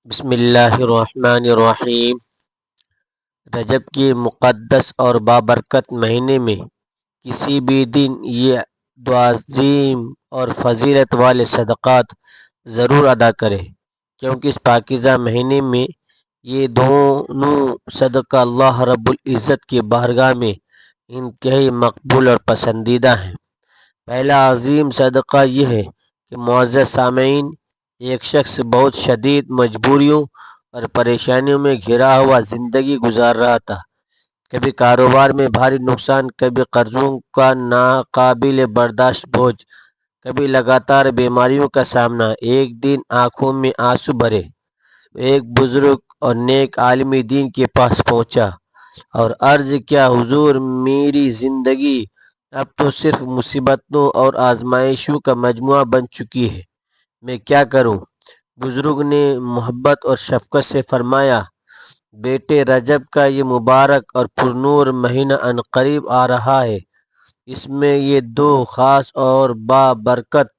بسم اللہ الرحمن الرحیم۔ رجب کے مقدس اور بابرکت مہینے میں کسی بھی دن یہ دعظیم اور فضیلت والے صدقات ضرور ادا کرے، کیونکہ اس پاکیزہ مہینے میں یہ دونوں صدقہ اللہ رب العزت کی بارگاہ میں انتہائی مقبول اور پسندیدہ ہیں۔ پہلا عظیم صدقہ یہ ہے کہ معزز سامعین، ایک شخص بہت شدید مجبوریوں اور پریشانیوں میں گھرا ہوا زندگی گزار رہا تھا۔ کبھی کاروبار میں بھاری نقصان، کبھی قرضوں کا ناقابل برداشت بوجھ، کبھی لگاتار بیماریوں کا سامنا۔ ایک دن آنکھوں میں آنسو بھرے ایک بزرگ اور نیک عالم دین کے پاس پہنچا اور عرض کیا، حضور، میری زندگی اب تو صرف مصیبتوں اور آزمائشوں کا مجموعہ بن چکی ہے، میں کیا کروں؟ بزرگ نے محبت اور شفقت سے فرمایا، بیٹے، رجب کا یہ مبارک اور پرنور مہینہ عنقریب آ رہا ہے۔ اس میں یہ دو خاص اور بابرکت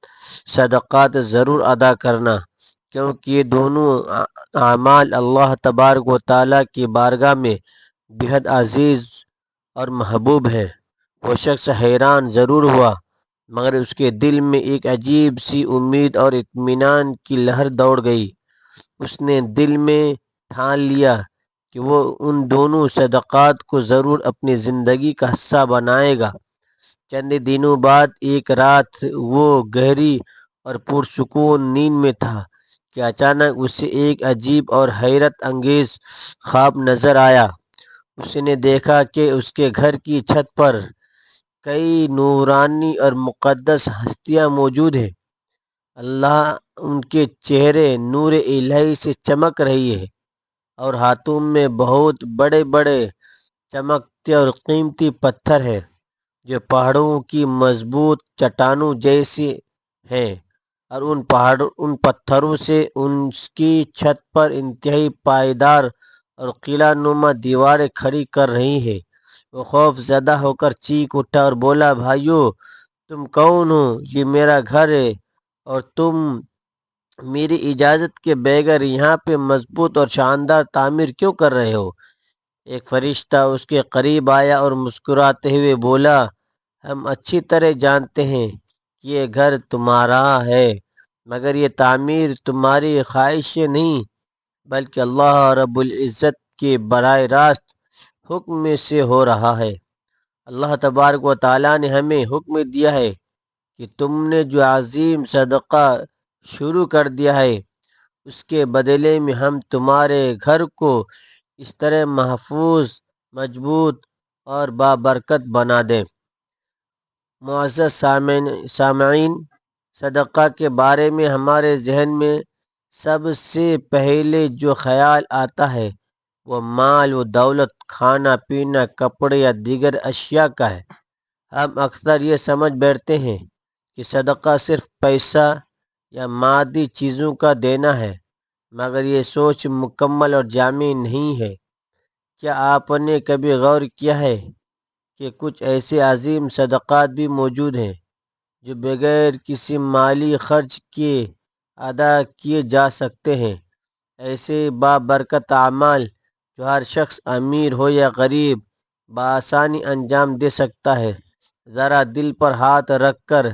صدقات ضرور ادا کرنا، کیونکہ یہ دونوں اعمال اللہ تبارک و تعالیٰ کی بارگاہ میں بہت عزیز اور محبوب ہیں۔ وہ شخص حیران ضرور ہوا، مگر اس کے دل میں ایک عجیب سی امید اور اطمینان کی لہر دوڑ گئی۔ اس نے دل میں ٹھان لیا کہ وہ ان دونوں صدقات کو ضرور اپنی زندگی کا حصہ بنائے گا۔ چند دنوں بعد ایک رات وہ گہری اور پرسکون نیند میں تھا کہ اچانک اسے ایک عجیب اور حیرت انگیز خواب نظر آیا۔ اس نے دیکھا کہ اس کے گھر کی چھت پر کئی نورانی اور مقدس ہستیاں موجود ہیں۔ اللہ ان کے چہرے نور الہی سے چمک رہی ہے اور ہاتھوں میں بہت بڑے بڑے چمکتے اور قیمتی پتھر ہیں جو پہاڑوں کی مضبوط چٹانوں جیسے ہیں، اور ان پتھروں سے ان کی چھت پر انتہائی پائیدار اور قلعہ نما دیواریں کھڑی کر رہی ہیں۔ وہ خوف زدہ ہو کر چیخ اٹھا اور بولا، بھائیو، تم کون ہو؟ یہ میرا گھر ہے اور تم میری اجازت کے بغیر یہاں پہ مضبوط اور شاندار تعمیر کیوں کر رہے ہو؟ ایک فرشتہ اس کے قریب آیا اور مسکراتے ہوئے بولا، ہم اچھی طرح جانتے ہیں کہ یہ گھر تمہارا ہے، مگر یہ تعمیر تمہاری خواہش سے نہیں بلکہ اللہ رب العزت کے براہ راست حکم میں سے ہو رہا ہے۔ اللہ تبارک و تعالیٰ نے ہمیں حکم دیا ہے کہ تم نے جو عظیم صدقہ شروع کر دیا ہے، اس کے بدلے میں ہم تمہارے گھر کو اس طرح محفوظ، مضبوط اور بابرکت بنا دیں۔ معزز سامعین، صدقہ کے بارے میں ہمارے ذہن میں سب سے پہلے جو خیال آتا ہے وہ مال و دولت، کھانا پینا، کپڑے یا دیگر اشیاء کا ہے۔ ہم اکثر یہ سمجھ بیٹھتے ہیں کہ صدقہ صرف پیسہ یا مادی چیزوں کا دینا ہے، مگر یہ سوچ مکمل اور جامع نہیں ہے۔ کیا آپ نے کبھی غور کیا ہے کہ کچھ ایسے عظیم صدقات بھی موجود ہیں جو بغیر کسی مالی خرچ کے ادا کیے جا سکتے ہیں؟ ایسے بابرکت اعمال جو ہر شخص، امیر ہو یا غریب، بآسانی انجام دے سکتا ہے۔ ذرا دل پر ہاتھ رکھ کر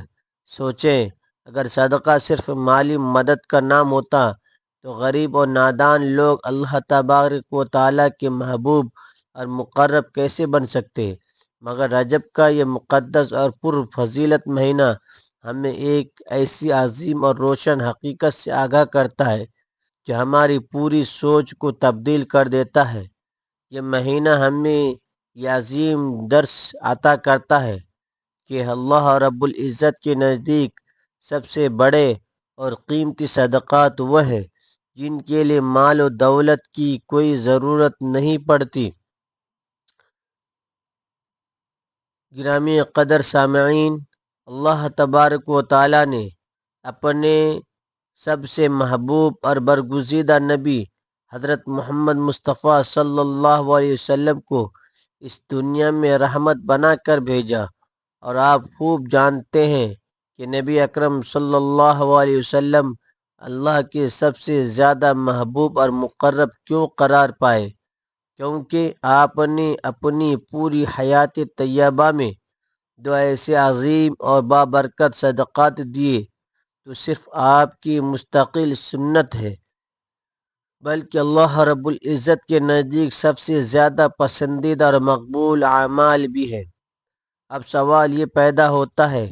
سوچیں، اگر صدقہ صرف مالی مدد کا نام ہوتا تو غریب اور نادان لوگ اللہ تبارک و تعالیٰ کے محبوب اور مقرب کیسے بن سکتے؟ مگر رجب کا یہ مقدس اور پر فضیلت مہینہ ہمیں ایک ایسی عظیم اور روشن حقیقت سے آگاہ کرتا ہے جو ہماری پوری سوچ کو تبدیل کر دیتا ہے۔ یہ مہینہ ہمیں یہ عظیم درس عطا کرتا ہے کہ اللہ رب العزت کے نزدیک سب سے بڑے اور قیمتی صدقات وہ ہیں جن کے لیے مال و دولت کی کوئی ضرورت نہیں پڑتی۔ گرامی قدر سامعین، اللہ تبارک و تعالیٰ نے اپنے سب سے محبوب اور برگزیدہ نبی حضرت محمد مصطفیٰ صلی اللہ علیہ وسلم کو اس دنیا میں رحمت بنا کر بھیجا، اور آپ خوب جانتے ہیں کہ نبی اکرم صلی اللہ علیہ وسلم اللہ کے سب سے زیادہ محبوب اور مقرب کیوں قرار پائے؟ کیونکہ آپ نے اپنی پوری حیات طیبہ میں جو ایسے عظیم اور بابرکت صدقات دیے تو صرف آپ کی مستقل سنت ہے، بلکہ اللہ رب العزت کے نزدیک سب سے زیادہ پسندیدہ اور مقبول اعمال بھی ہے۔ اب سوال یہ پیدا ہوتا ہے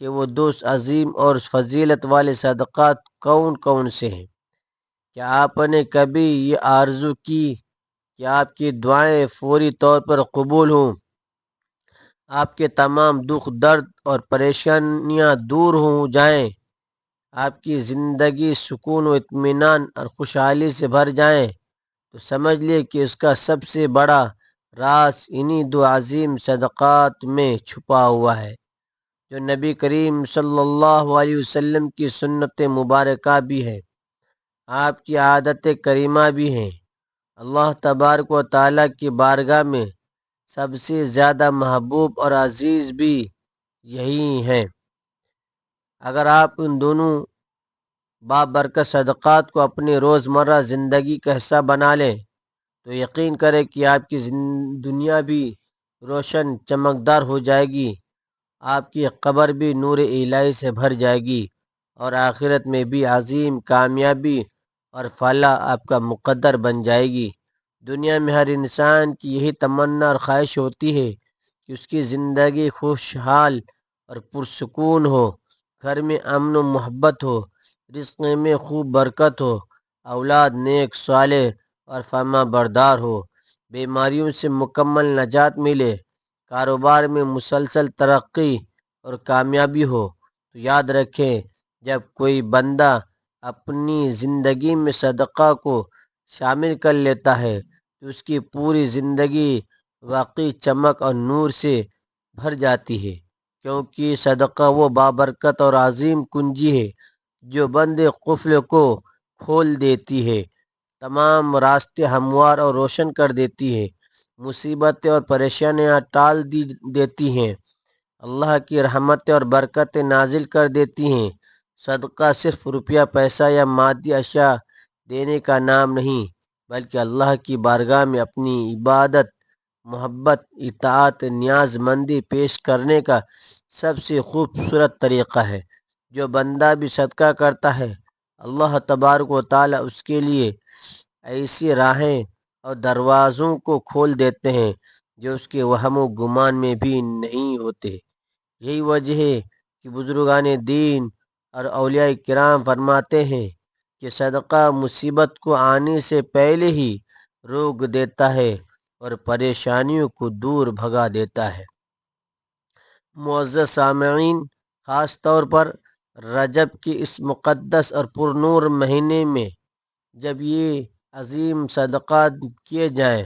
کہ وہ دوست عظیم اور فضیلت والے صدقات کون کون سے ہیں؟ کیا آپ نے کبھی یہ آرزو کی کہ آپ کی دعائیں فوری طور پر قبول ہوں، آپ کے تمام دکھ درد اور پریشانیاں دور ہو جائیں، آپ کی زندگی سکون و اطمینان اور خوشحالی سے بھر جائیں؟ تو سمجھ لے کہ اس کا سب سے بڑا راز انہی دو عظیم صدقات میں چھپا ہوا ہے، جو نبی کریم صلی اللہ علیہ وسلم کی سنت مبارکہ بھی ہے، آپ کی عادت کریمہ بھی ہیں۔ اللہ تبارک و تعالیٰ کی بارگاہ میں سب سے زیادہ محبوب اور عزیز بھی یہی ہیں۔ اگر آپ ان دونوں بابرکت صدقات کو اپنی روزمرہ زندگی کا حصہ بنا لیں تو یقین کریں کہ آپ کی دنیا بھی روشن چمکدار ہو جائے گی، آپ کی قبر بھی نور الہی سے بھر جائے گی، اور آخرت میں بھی عظیم کامیابی اور فلاح آپ کا مقدر بن جائے گی۔ دنیا میں ہر انسان کی یہی تمنا اور خواہش ہوتی ہے کہ اس کی زندگی خوشحال اور پرسکون ہو، گھر میں امن و محبت ہو، رزق میں خوب برکت ہو، اولاد نیک صالح اور فرما بردار ہو، بیماریوں سے مکمل نجات ملے، کاروبار میں مسلسل ترقی اور کامیابی ہو۔ تو یاد رکھیں، جب کوئی بندہ اپنی زندگی میں صدقہ کو شامل کر لیتا ہے تو اس کی پوری زندگی واقعی چمک اور نور سے بھر جاتی ہے، کیونکہ صدقہ وہ بابرکت اور عظیم کنجی ہے جو بند قفل کو کھول دیتی ہے، تمام راستے ہموار اور روشن کر دیتی ہے، مصیبتیں اور پریشانیاں ٹال دیتی ہیں، اللہ کی رحمتیں اور برکتیں نازل کر دیتی ہیں۔ صدقہ صرف روپیہ پیسہ یا مادی اشیاء دینے کا نام نہیں، بلکہ اللہ کی بارگاہ میں اپنی عبادت، محبت، اطاعت، نیاز مندی پیش کرنے کا سب سے خوبصورت طریقہ ہے۔ جو بندہ بھی صدقہ کرتا ہے، اللہ تبارک و تعالی اس کے لیے ایسی راہیں اور دروازوں کو کھول دیتے ہیں جو اس کے وہم و گمان میں بھی نہیں ہوتے۔ یہی وجہ ہے کہ بزرگان دین اور اولیاء کرام فرماتے ہیں کہ صدقہ مصیبت کو آنے سے پہلے ہی روک دیتا ہے اور پریشانیوں کو دور بھگا دیتا ہے۔ معزز سامعین، خاص طور پر رجب کے اس مقدس اور پرنور مہینے میں جب یہ عظیم صدقات کیے جائیں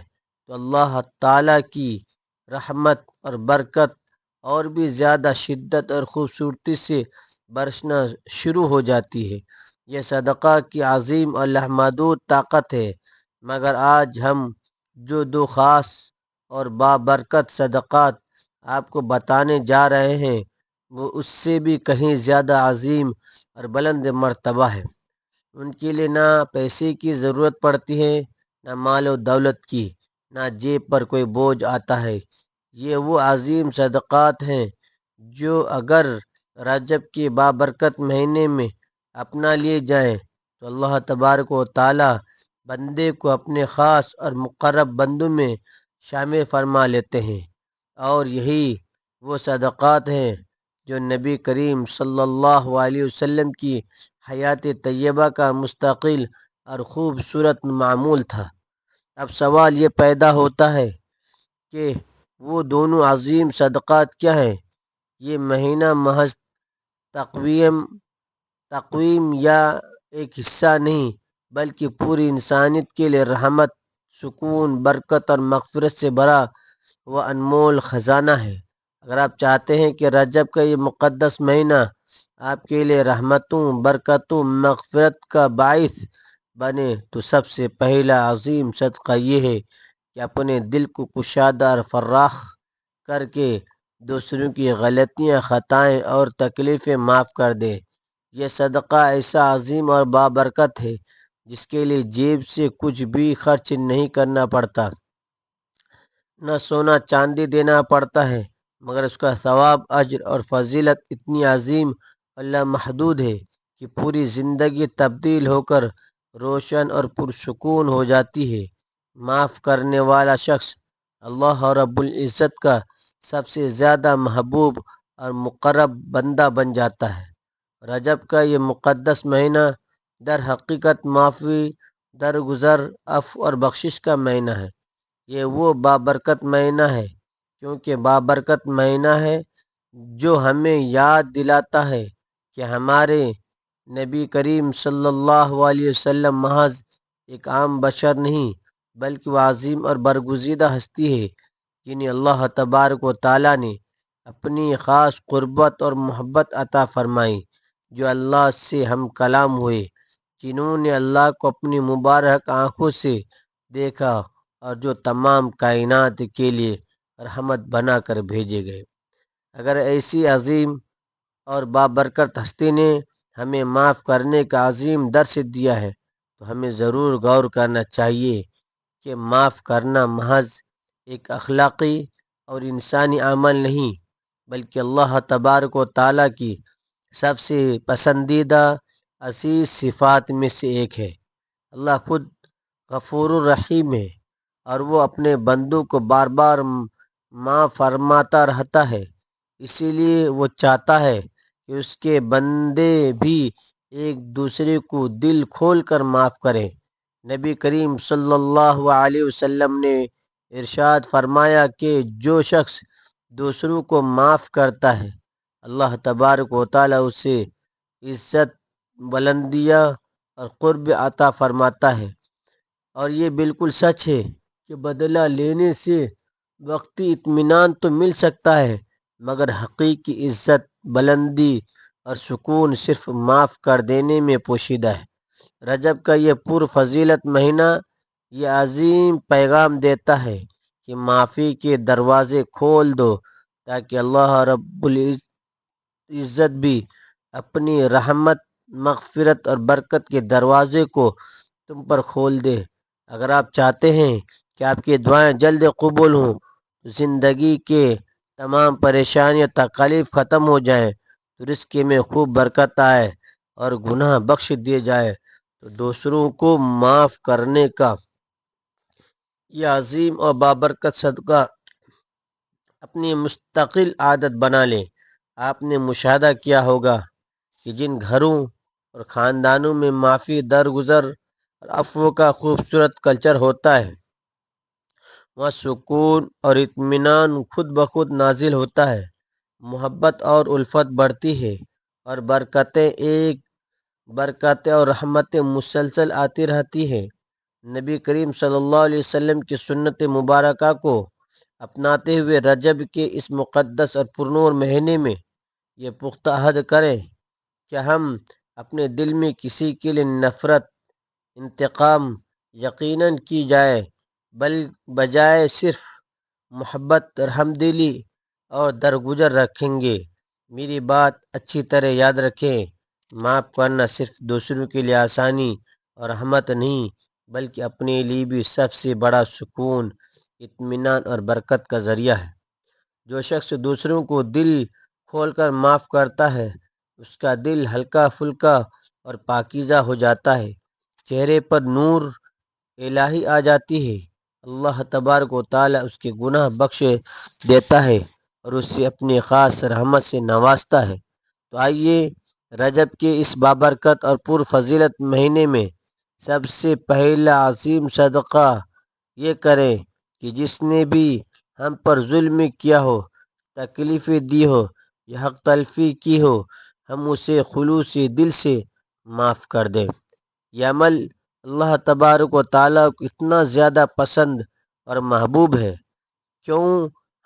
تو اللہ تعالیٰ کی رحمت اور برکت اور بھی زیادہ شدت اور خوبصورتی سے برسنا شروع ہو جاتی ہے۔ یہ صدقہ کی عظیم اور لامحدود طاقت ہے، مگر آج ہم جو دو خاص اور بابرکت صدقات آپ کو بتانے جا رہے ہیں وہ اس سے بھی کہیں زیادہ عظیم اور بلند مرتبہ ہے۔ ان کے لیے نہ پیسے کی ضرورت پڑتی ہے، نہ مال و دولت کی، نہ جیب پر کوئی بوجھ آتا ہے۔ یہ وہ عظیم صدقات ہیں جو اگر رجب کے بابرکت مہینے میں اپنا لیے جائیں تو اللہ تبارک و تعالی بندے کو اپنے خاص اور مقرب بندوں میں شامل فرما لیتے ہیں، اور یہی وہ صدقات ہیں جو نبی کریم صلی اللہ علیہ وسلم کی حیات طیبہ کا مستقل اور خوبصورت معمول تھا۔ اب سوال یہ پیدا ہوتا ہے کہ وہ دونوں عظیم صدقات کیا ہیں؟ یہ مہینہ محض تقویم یا ایک حصہ نہیں، بلکہ پوری انسانیت کے لیے رحمت، سکون، برکت اور مغفرت سے بھرا وہ انمول خزانہ ہے۔ اگر آپ چاہتے ہیں کہ رجب کا یہ مقدس مہینہ آپ کے لیے رحمتوں، برکتوں، مغفرت کا باعث بنے تو سب سے پہلا عظیم صدقہ یہ ہے کہ اپنے دل کو کشادہ اور فراخ کر کے دوسروں کی غلطیاں، خطائیں اور تکلیفیں معاف کر دے۔ یہ صدقہ ایسا عظیم اور بابرکت ہے جس کے لیے جیب سے کچھ بھی خرچ نہیں کرنا پڑتا، نہ سونا چاندی دینا پڑتا ہے، مگر اس کا ثواب، اجر اور فضیلت اتنی عظیم اور لامحدود ہے کہ پوری زندگی تبدیل ہو کر روشن اور پرسکون ہو جاتی ہے۔ معاف کرنے والا شخص اللہ رب العزت کا سب سے زیادہ محبوب اور مقرب بندہ بن جاتا ہے۔ رجب کا یہ مقدس مہینہ در حقیقت معافی، درگزر، عفو اور بخشش کا مہینہ ہے۔ یہ وہ بابرکت مہینہ ہے کیونکہ بابرکت مہینہ ہے جو ہمیں یاد دلاتا ہے کہ ہمارے نبی کریم صلی اللہ علیہ وسلم محض ایک عام بشر نہیں بلکہ وہ عظیم اور برگزیدہ ہستی ہے جنہیں اللہ تبارک و تعالیٰ نے اپنی خاص قربت اور محبت عطا فرمائی، جو اللہ سے ہم کلام ہوئے، جنہوں نے اللہ کو اپنی مبارک آنکھوں سے دیکھا اور جو تمام کائنات کے لیے رحمت بنا کر بھیجے گئے۔ اگر ایسی عظیم اور بابرکت ہستی نے ہمیں معاف کرنے کا عظیم درس دیا ہے تو ہمیں ضرور غور کرنا چاہیے کہ معاف کرنا محض ایک اخلاقی اور انسانی عمل نہیں بلکہ اللہ تبارک و تعالیٰ کی سب سے پسندیدہ عزیز صفات میں سے ایک ہے۔ اللہ خود غفور الرحیم ہے اور وہ اپنے بندوں کو بار بار معاف فرماتا رہتا ہے، اسی لیے وہ چاہتا ہے کہ اس کے بندے بھی ایک دوسرے کو دل کھول کر معاف کریں۔ نبی کریم صلی اللہ علیہ وسلم نے ارشاد فرمایا کہ جو شخص دوسروں کو معاف کرتا ہے اللہ تبارک و تعالیٰ اسے عزت، بلندیاں اور قرب عطا فرماتا ہے۔ اور یہ بالکل سچ ہے کہ بدلہ لینے سے وقتی اطمینان تو مل سکتا ہے مگر حقیقی عزت، بلندی اور سکون صرف معاف کر دینے میں پوشیدہ ہے۔ رجب کا یہ پرفضیلت مہینہ یہ عظیم پیغام دیتا ہے کہ معافی کے دروازے کھول دو تاکہ اللہ رب العزت بھی اپنی رحمت، مغفرت اور برکت کے دروازے کو تم پر کھول دے۔ اگر آپ چاہتے ہیں کہ آپ کی دعائیں جلد قبول ہوں، زندگی کے تمام پریشانیاں تکالیف ختم ہو جائیں، تو رزق میں خوب برکت آئے اور گناہ بخش دیے جائے، تو دوسروں کو معاف کرنے کا یہ عظیم اور بابرکت صدقہ اپنی مستقل عادت بنا لیں۔ آپ نے مشاہدہ کیا ہوگا کہ جن گھروں اور خاندانوں میں معافی، درگزر اور عفو کا خوبصورت کلچر ہوتا ہے وہاں سکون اور اطمینان خود بخود نازل ہوتا ہے، محبت اور الفت بڑھتی ہے اور برکتیں اور رحمتیں مسلسل آتی رہتی ہیں۔ نبی کریم صلی اللہ علیہ وسلم کی سنت مبارکہ کو اپناتے ہوئے رجب کے اس مقدس اور پرنور مہینے میں یہ پختہ عہد کریں کہ ہم اپنے دل میں کسی کے لیے نفرت، انتقام یقیناً کی جائے بجائے صرف محبت، رحمدلی اور درگزر رکھیں گے۔ میری بات اچھی طرح یاد رکھیں، معاف کرنا صرف دوسروں کے لیے آسانی اور رحمت نہیں بلکہ اپنے لیے بھی سب سے بڑا سکون، اطمینان اور برکت کا ذریعہ ہے۔ جو شخص دوسروں کو دل کھول کر معاف کرتا ہے اس کا دل ہلکا پھلکا اور پاکیزہ ہو جاتا ہے، چہرے پر نور الہی آ جاتی ہے، اللہ تبارک و تعالیٰ اس کے گناہ بخش دیتا ہے اور اسے اپنی خاص رحمت سے نوازتا ہے۔ تو آئیے رجب کے اس بابرکت اور پرفضیلت مہینے میں سب سے پہلا عظیم صدقہ یہ کریں کہ جس نے بھی ہم پر ظلم کیا ہو، تکلیفیں دی ہو یا حق تلفی کی ہو، ہم اسے خلوص دل سے معاف کر دیں۔ یہ عمل اللہ تبارک و تعالیٰ کو اتنا زیادہ پسند اور محبوب ہے کیوں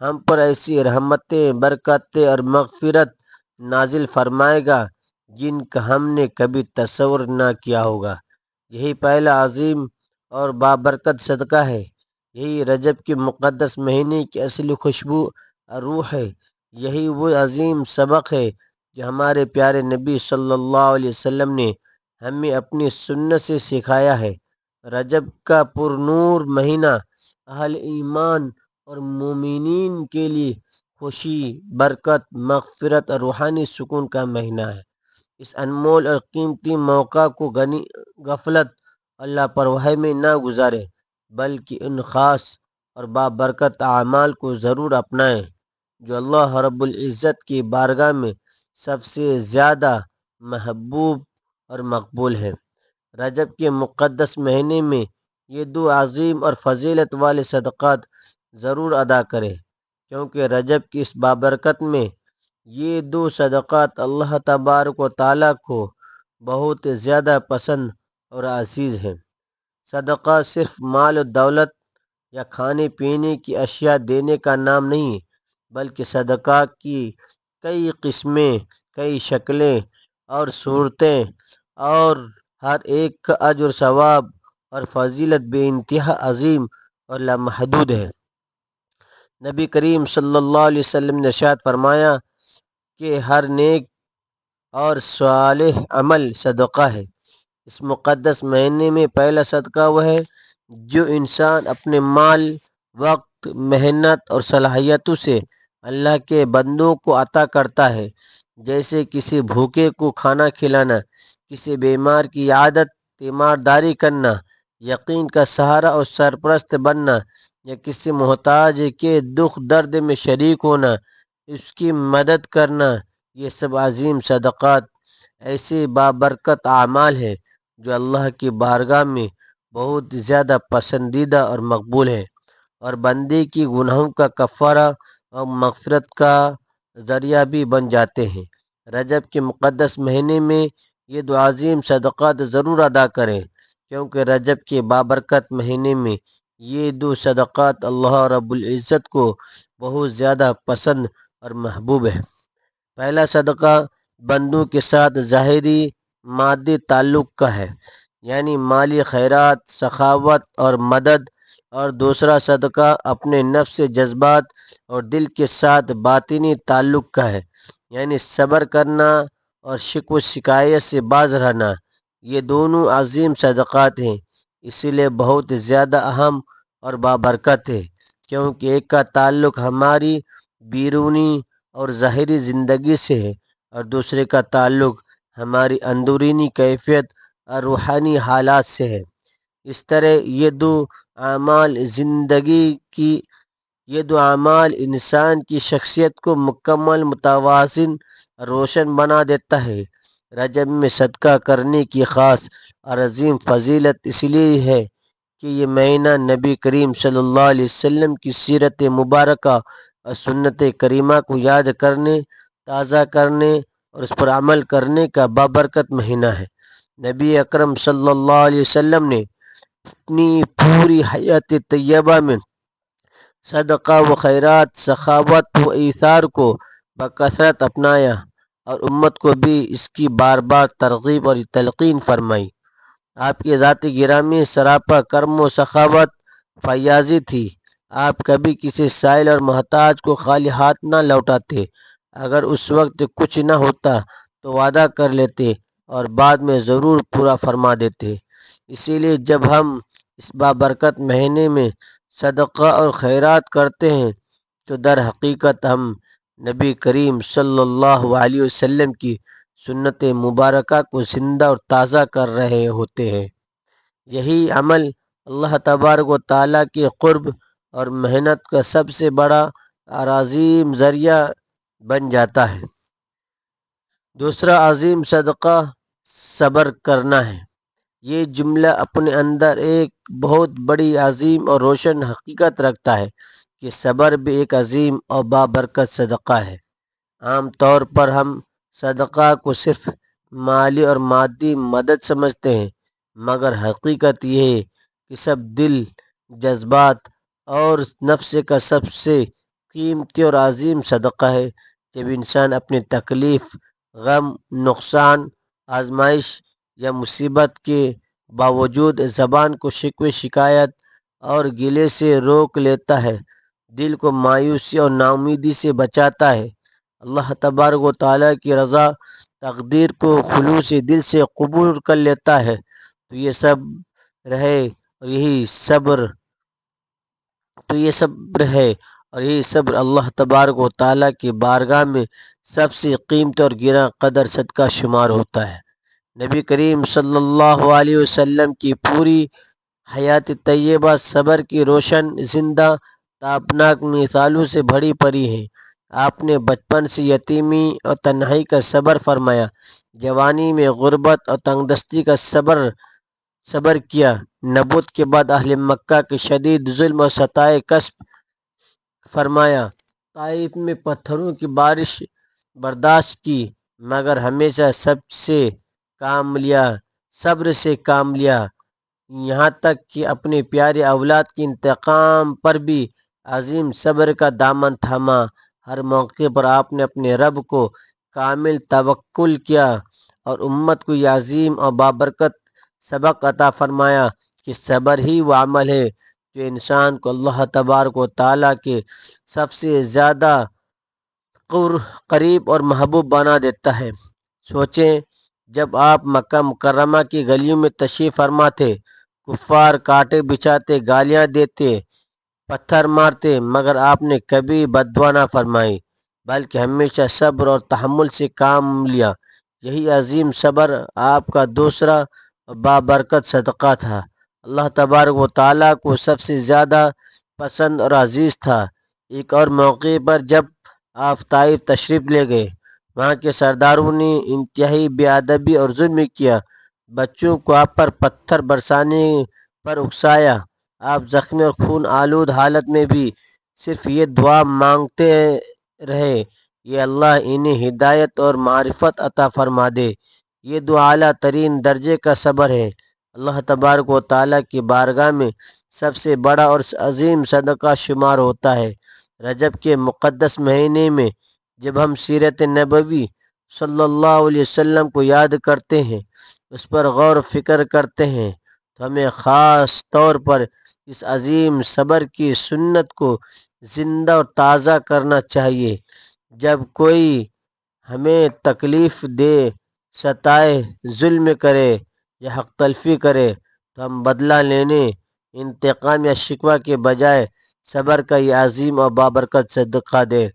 ہم پر ایسی رحمتیں، برکتیں اور مغفرت نازل فرمائے گا جن کا ہم نے کبھی تصور نہ کیا ہوگا۔ یہی پہلا عظیم اور بابرکت صدقہ ہے، یہی رجب کے مقدس مہینے کی اصلی خوشبو اور روح ہے، یہی وہ عظیم سبق ہے کہ ہمارے پیارے نبی صلی اللہ علیہ وسلم نے ہمیں اپنی سنت سے سکھایا ہے۔ رجب کا پرنور مہینہ اہل ایمان اور مومنین کے لیے خوشی، برکت، مغفرت اور روحانی سکون کا مہینہ ہے۔ اس انمول اور قیمتی موقع کو غفلت اور لاپرواہی میں نہ گزاریں، بلکہ ان خاص اور بابرکت اعمال کو ضرور اپنائیں جو اللہ رب العزت کی بارگاہ میں سب سے زیادہ محبوب اور مقبول ہے۔ رجب کے مقدس مہینے میں یہ دو عظیم اور فضیلت والے صدقات ضرور ادا کریں، کیونکہ رجب کی اس بابرکت میں یہ دو صدقات اللہ تبارک و تعالیٰ کو بہت زیادہ پسند اور عزیز ہیں۔ صدقہ صرف مال و دولت یا کھانے پینے کی اشیاء دینے کا نام نہیں، بلکہ صدقہ کی کئی قسمیں، کئی شکلیں اور صورتیں، اور ہر ایک کا اجر، ثواب اور فضیلت بے انتہا عظیم اور لامحدود ہے۔ نبی کریم صلی اللہ علیہ وسلم نے ارشاد فرمایا کہ ہر نیک اور صالح عمل صدقہ ہے۔ اس مقدس مہینے میں پہلا صدقہ وہ ہے جو انسان اپنے مال، وقت، محنت اور صلاحیتوں سے اللہ کے بندوں کو عطا کرتا ہے، جیسے کسی بھوکے کو کھانا کھلانا، کسی بیمار کی عادت، تیمارداری کرنا، یقین کا سہارا اور سرپرست بننا، یا کسی محتاج کے دکھ درد میں شریک ہونا، اس کی مدد کرنا۔ یہ سب عظیم صدقات ایسے بابرکت اعمال ہیں جو اللہ کی بارگاہ میں بہت زیادہ پسندیدہ اور مقبول ہیں، اور بندے کی گناہوں کا کفارہ اور مغفرت کا ذریعہ بھی بن جاتے ہیں۔ رجب کے مقدس مہینے میں یہ دو عظیم صدقات ضرور ادا کریں، کیونکہ رجب کے بابرکت مہینے میں یہ دو صدقات اللہ رب العزت کو بہت زیادہ پسند اور محبوب ہے۔ پہلا صدقہ بندوں کے ساتھ ظاہری مادی تعلق کا ہے، یعنی مالی خیرات، سخاوت اور مدد، اور دوسرا صدقہ اپنے نفس، جذبات اور دل کے ساتھ باطنی تعلق کا ہے، یعنی صبر کرنا اور شکوہ و شکایت سے باز رہنا۔ یہ دونوں عظیم صدقات ہیں، اسی لیے بہت زیادہ اہم اور بابرکت ہے، کیونکہ ایک کا تعلق ہماری بیرونی اور ظاہری زندگی سے ہے، اور دوسرے کا تعلق ہماری اندرونی کیفیت اور روحانی حالات سے ہے۔ اس طرح یہ دو اعمال انسان کی شخصیت کو مکمل، متوازن، روشن بنا دیتا ہے۔ رجب میں صدقہ کرنے کی خاص اور عظیم فضیلت اس لیے ہے کہ یہ مہینہ نبی کریم صلی اللہ علیہ وسلم کی سیرت مبارکہ اور سنت کریمہ کو یاد کرنے، تازہ کرنے اور اس پر عمل کرنے کا بابرکت مہینہ ہے۔ نبی اکرم صلی اللہ علیہ وسلم نے اپنی پوری حیات طیبہ میں صدقہ و خیرات، سخاوت و ایثار کو بکثرت اپنایا، اور امت کو بھی اس کی بار بار ترغیب اور تلقین فرمائی۔ آپ کی ذات گرامی سراپا کرم و سخاوت، فیاضی تھی۔ آپ کبھی کسی سائل اور محتاج کو خالی ہاتھ نہ لوٹاتے، اگر اس وقت کچھ نہ ہوتا تو وعدہ کر لیتے اور بعد میں ضرور پورا فرما دیتے۔ اسی لیے جب ہم اس بابرکت مہینے میں صدقہ اور خیرات کرتے ہیں تو در حقیقت ہم نبی کریم صلی اللہ علیہ وسلم کی سنت مبارکہ کو زندہ اور تازہ کر رہے ہوتے ہیں۔ یہی عمل اللہ تبارک و تعالیٰ کے قرب اور محنت کا سب سے بڑا اور عظیم ذریعہ بن جاتا ہے۔ دوسرا عظیم صدقہ صبر کرنا ہے۔ یہ جملہ اپنے اندر ایک بہت بڑی، عظیم اور روشن حقیقت رکھتا ہے کہ صبر بھی ایک عظیم اور بابرکت صدقہ ہے۔ عام طور پر ہم صدقہ کو صرف مالی اور مادی مدد سمجھتے ہیں، مگر حقیقت یہ ہے کہ سب دل، جذبات اور نفس کا سب سے قیمتی اور عظیم صدقہ ہے۔ جب انسان اپنی تکلیف، غم، نقصان، آزمائش یا مصیبت کے باوجود زبان کو شکوے، شکایت اور گلے سے روک لیتا ہے، دل کو مایوسی اور ناامیدی سے بچاتا ہے، اللہ تبارک و تعالیٰ کی رضا تقدیر کو خلوص دل سے قبول کر لیتا ہے تو یہ سب رہے اور یہی صبر تو یہ صبر ہے اور یہی صبر اللہ تبارک و تعالیٰ کی بارگاہ میں سب سے قیمتی اور گراں قدر صدقہ شمار ہوتا ہے۔ نبی کریم صلی اللہ علیہ وسلم کی پوری حیات طیبہ صبر کی روشن زندہ تابناک مثالوں سے بھری پڑی ہے۔ آپ نے بچپن سے یتیمی اور تنہائی کا صبر فرمایا، جوانی میں غربت اور تنگ دستی کا صبر کیا، نبوت کے بعد اہل مکہ کے شدید ظلم اور ستائے کسب فرمایا، طائف میں پتھروں کی بارش برداشت کی، مگر ہمیشہ صبر سے کام لیا، یہاں تک کہ اپنے پیارے اولاد کے انتقام پر بھی عظیم صبر کا دامن تھاما۔ ہر موقع پر آپ نے اپنے رب کو کامل توکل کیا اور امت کو یہ عظیم اور بابرکت سبق عطا فرمایا کہ صبر ہی وہ عمل ہے جو انسان کو اللہ تبارک و تعالیٰ کے سب سے زیادہ قریب اور محبوب بنا دیتا ہے۔ سوچیں، جب آپ مکہ مکرمہ کی گلیوں میں تشریف فرما تھے، کفار کانٹے بچھاتے، گالیاں دیتے، پتھر مارتے، مگر آپ نے کبھی بددعا نہ فرمائی بلکہ ہمیشہ صبر اور تحمل سے کام لیا۔ یہی عظیم صبر آپ کا دوسرا بابرکت صدقہ تھا، اللہ تبارک و تعالیٰ کو سب سے زیادہ پسند اور عزیز تھا۔ ایک اور موقع پر جب آپ طائف تشریف لے گئے، وہاں کے سرداروں نے انتہائی بے ادبی اور ظلم کیا، بچوں کو آپ پر پتھر برسانے پر اکسایا۔ آپ زخمی اور خون آلود حالت میں بھی صرف یہ دعا مانگتے رہے، یہ اللہ انہیں ہدایت اور معرفت عطا فرما دے۔ یہ دعا اعلیٰ ترین درجے کا صبر ہے، اللہ تبارک و تعالیٰ کی بارگاہ میں سب سے بڑا اور عظیم صدقہ شمار ہوتا ہے۔ رجب کے مقدس مہینے میں جب ہم سیرت نبوی صلی اللہ علیہ وسلم کو یاد کرتے ہیں، اس پر غور و فکر کرتے ہیں، تو ہمیں خاص طور پر اس عظیم صبر کی سنت کو زندہ اور تازہ کرنا چاہیے۔ جب کوئی ہمیں تکلیف دے، ستائے، ظلم کرے یا حق تلفی کرے تو ہم بدلہ لینے، انتقام یا شکوہ کے بجائے صبر کا یہ عظیم اور بابرکت صدقہ دے۔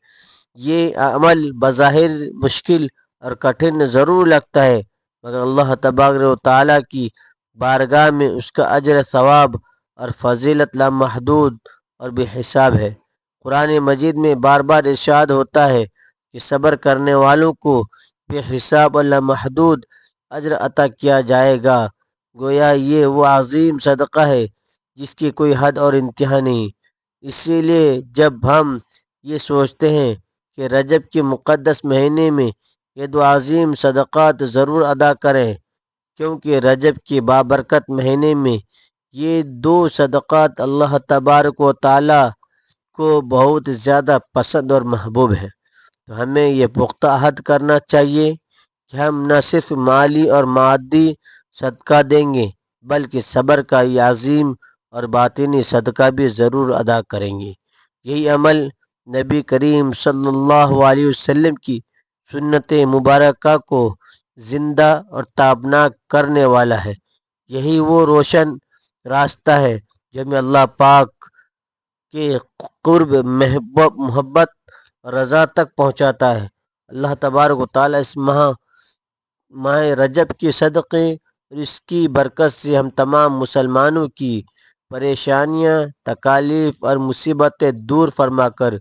یہ عمل بظاہر مشکل اور کٹھن ضرور لگتا ہے، مگر اللہ تبارک و تعالیٰ کی بارگاہ میں اس کا اجر ثواب اور فضیلت لامحدود اور بے حساب ہے۔ قرآن مجید میں بار بار ارشاد ہوتا ہے کہ صبر کرنے والوں کو بے حساب اور لامحدود اجر عطا کیا جائے گا۔ گویا یہ وہ عظیم صدقہ ہے جس کی کوئی حد اور انتہا نہیں۔ اسی لیے جب ہم یہ سوچتے ہیں کہ رجب کے مقدس مہینے میں یہ دو عظیم صدقات ضرور ادا کریں، کیونکہ رجب کے بابرکت مہینے میں یہ دو صدقات اللہ تبارک و تعالیٰ کو بہت زیادہ پسند اور محبوب ہے، تو ہمیں یہ پختہ عہد کرنا چاہیے کہ ہم نہ صرف مالی اور مادی صدقہ دیں گے بلکہ صبر کا یہ عظیم اور باطنی صدقہ بھی ضرور ادا کریں گے۔ یہی عمل نبی کریم صلی اللہ علیہ وسلم کی سنت مبارکہ کو زندہ اور تابناک کرنے والا ہے۔ یہی وہ روشن راستہ ہے جو ہمیں اللہ پاک کے قرب، محبت اور رضا تک پہنچاتا ہے۔ اللہ تبارک و تعالیٰ اس ماہ رجب کے صدقے اور اس کی برکت سے ہم تمام مسلمانوں کی پریشانیاں، تکالیف اور مصیبتیں دور فرما کر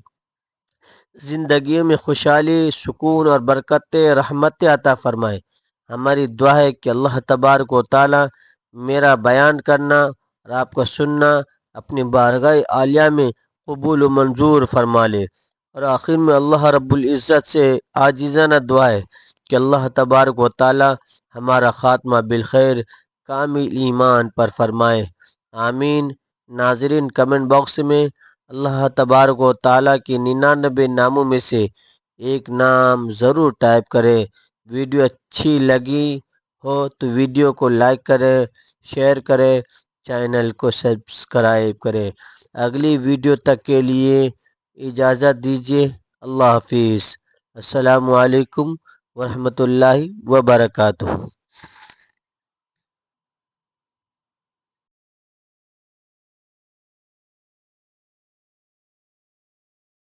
زندگیوں میں خوشحالی، سکون اور برکت رحمت عطا فرمائے۔ ہماری دعا ہے کہ اللہ تبارک و تعالیٰ میرا بیان کرنا اور آپ کا سننا اپنی بارگاہ عالیہ میں قبول و منظور فرما لے۔ اور آخر میں اللہ رب العزت سے عاجزانہ دعا ہے کہ اللہ تبارک و تعالیٰ ہمارا خاتمہ بالخیر کامل ایمان پر فرمائے، آمین۔ ناظرین، کمنٹ باکس میں اللہ تبارک و تعالیٰ کے 99 ناموں میں سے ایک نام ضرور ٹائپ کرے۔ ویڈیو اچھی لگی ہو تو ویڈیو کو لائک کرے، شیئر کرے، چینل کو سبسکرائب کرے۔ اگلی ویڈیو تک کے لیے اجازت دیجیے، اللہ حافظ۔ السلام علیکم ورحمۃ اللہ وبرکاتہ۔